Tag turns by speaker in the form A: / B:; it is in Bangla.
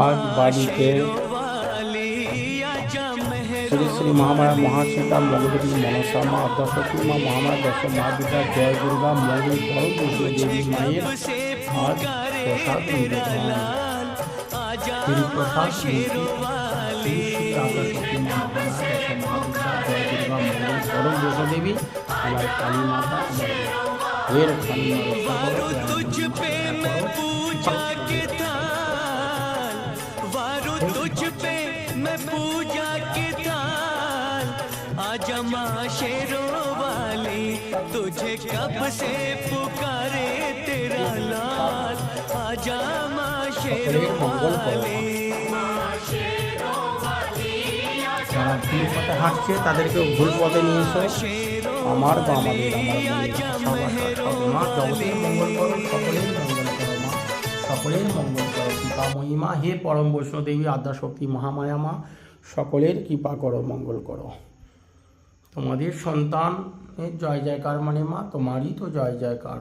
A: আজ বাড়িতে শ্রী শ্রী মহামায়া মহাসীতা মগধী মনসা মা আদ্যাশক্তি মা মহামায়া দশ মা বিদ্যা জয় দুর্গা মৌরী পরম বৈষ্ণব দেবী মায়ের আজ প্রসাদ নিবেদন প্রসাদ আদ্যাশক্তি মা মহামায়া দশ মহাবিদ্যা জয় দুর্গা মৌরী পরম বৈষ্ণব দেবী আমার কালী মাতা এর কালী
B: पूजा के ताल आजा माँ शेरों वाली तुझे कब से पुकारे तेरा लाल आजा माँ शेरों वाली
A: যারা ভুল পথে হাঁটছে তাদেরকে ভুল পথে নিয়ে এসো আমার বা আমাদের মা জগতের মঙ্গল করো সকলের মঙ্গল করো মা সকলের মঙ্গল করো কৃপা মহিমা হে পরম বৈষ্ণব দেবী আদ্যাশক্তি মহামায়া মা সকলের কৃপা করো মঙ্গল করো। তোমাদের সন্তানের জয় জয়কার মানে মা তোমারই তো জয় জয়কার।